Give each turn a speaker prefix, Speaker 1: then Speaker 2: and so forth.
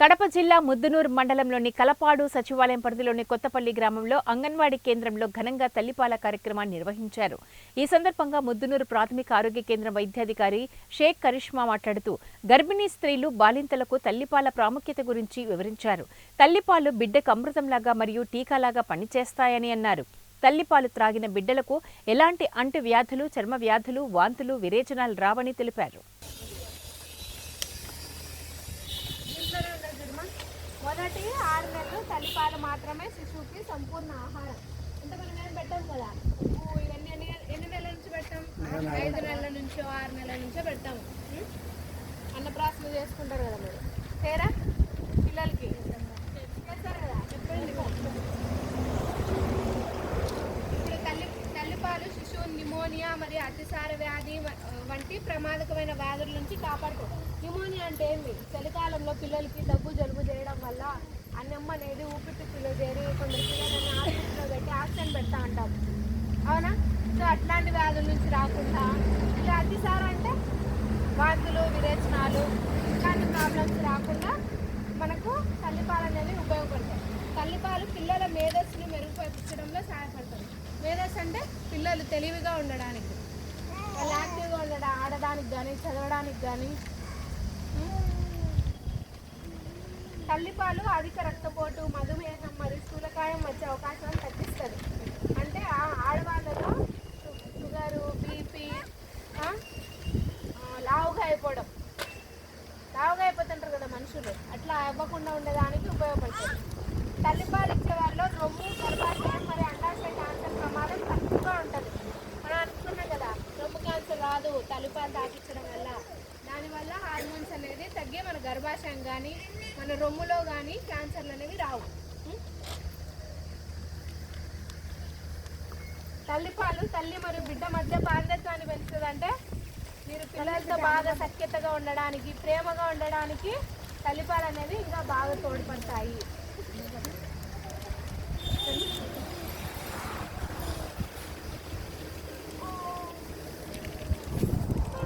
Speaker 1: కడప జిల్లా ముద్దునూరు మండలంలోని కలపాడు సచివాలయం పరిధిలోని కొత్తపల్లి గ్రామంలో అంగన్వాడీ కేంద్రంలో ఘనంగా తల్లిపాల కార్యక్రమాన్ని నిర్వహించారు. ఈ సందర్భంగా ముద్దునూరు ప్రాథమిక ఆరోగ్య కేంద్రం వైద్యాధికారి షేక్ కరిష్మా మాట్లాడుతూ గర్భిణీ స్త్రీలు బాలింతలకు తల్లిపాల ప్రాముఖ్యత గురించి వివరించారు. తల్లిపాలు బిడ్డకు అమృతంలాగా మరియు టీకాలాగా పనిచేస్తాయని అన్నారు. తల్లిపాలు త్రాగిన బిడ్డలకు ఎలాంటి అంటు వ్యాధులు, చర్మ వ్యాధులు, వాంతులు, విరేచనాలు రావని తెలిపారు.
Speaker 2: మొదటి 6 నెలలు తల్లిపాలు మాత్రమే శిశువుకి సంపూర్ణ ఆహారం. అంటే మనం ఏం పెట్టాం కదా, ఇవన్నీ ఎన్ని నెలల నుంచి పెట్టాం? 5 నెలల నుంచో 6 నెలల నుంచో పెడతాము. అన్నప్రాసన చేసుకుంటారు కదా మీరు, తేరా పిల్లలకి చేస్తారు కదా. చెప్పండి. ఇప్పుడు తల్లిపాలు శిశువు నిమోనియా మరియు అతిసార వ్యాధి వంటి ప్రమాదకమైన వ్యాధుల నుంచి కాపాడుకోవాలి. న్యూమోనియా అంటే ఏంటి? చలికాలంలో పిల్లలకి దగ్గు జలుబు చేయడం వల్ల అన్నం అనేది ఊపిరితిత్తులో చేరి కొందరు పిల్లలని ఆక్సిజన్లో పెట్టి ఆక్సిజన్ పెడతా అంటాం, అవునా? సో అట్లాంటి వ్యాధుల నుంచి రాకుండా, ఇలా అతిసార అంటే వాంతులు, విరేచనాలు, ఇట్లాంటి ప్రాబ్లమ్స్ రాకుండా మనకు తల్లిపాలు అనేవి ఉపయోగపడతాయి. తల్లిపాలు పిల్లల మేధస్సును మెరుగుపరచడంలో సహాయపడతాయి. మేధస్సు అంటే పిల్లలు తెలివిగా ఉండడానికి, వాళ్ళు యాక్టివ్గా ఉండడం, ఆడడానికి కానీ చదవడానికి కానీ. తల్లిపాలు అధిక రక్తపోటు, మధుమేహం మరియు స్థూలకాయం వచ్చే అవకాశాలను తగ్గిస్తుంది. అంటే ఆడవాళ్ళలో షుగరు, బీపీ, లావుగా అయిపోతుంటారు కదా మనుషులు, అట్లా అవ్వకుండా ఉండడానికి ఉపయోగపడుతుంది. తల్లిపాలు ఇచ్చే వాళ్ళు రొమ్ము, గర్భాశయం మరియు అండాశయ క్యాన్సర్ ప్రమాదం తక్కువగా ఉంటుంది. మనం అనుకున్నాం కదా, రొమ్ము క్యాన్సర్ రాదు తల్లిపాలు తాగించడం వల్ల. దానివల్ల హార్మోన్స్ అనేది తగ్గి మన గర్భాశయం కానీ మన రొమ్ములో కానీ క్యాన్సర్లు అనేవి రావు. తల్లిపాలు తల్లి మరియు బిడ్డ మధ్య బాధ్యత్వాన్ని పెంచుతుందంటే, మీరు పిల్లలతో బాగా సఖ్యతగా ఉండడానికి, ప్రేమగా ఉండడానికి తల్లిపాలు అనేవి ఇంకా బాగా తోడ్పడతాయి.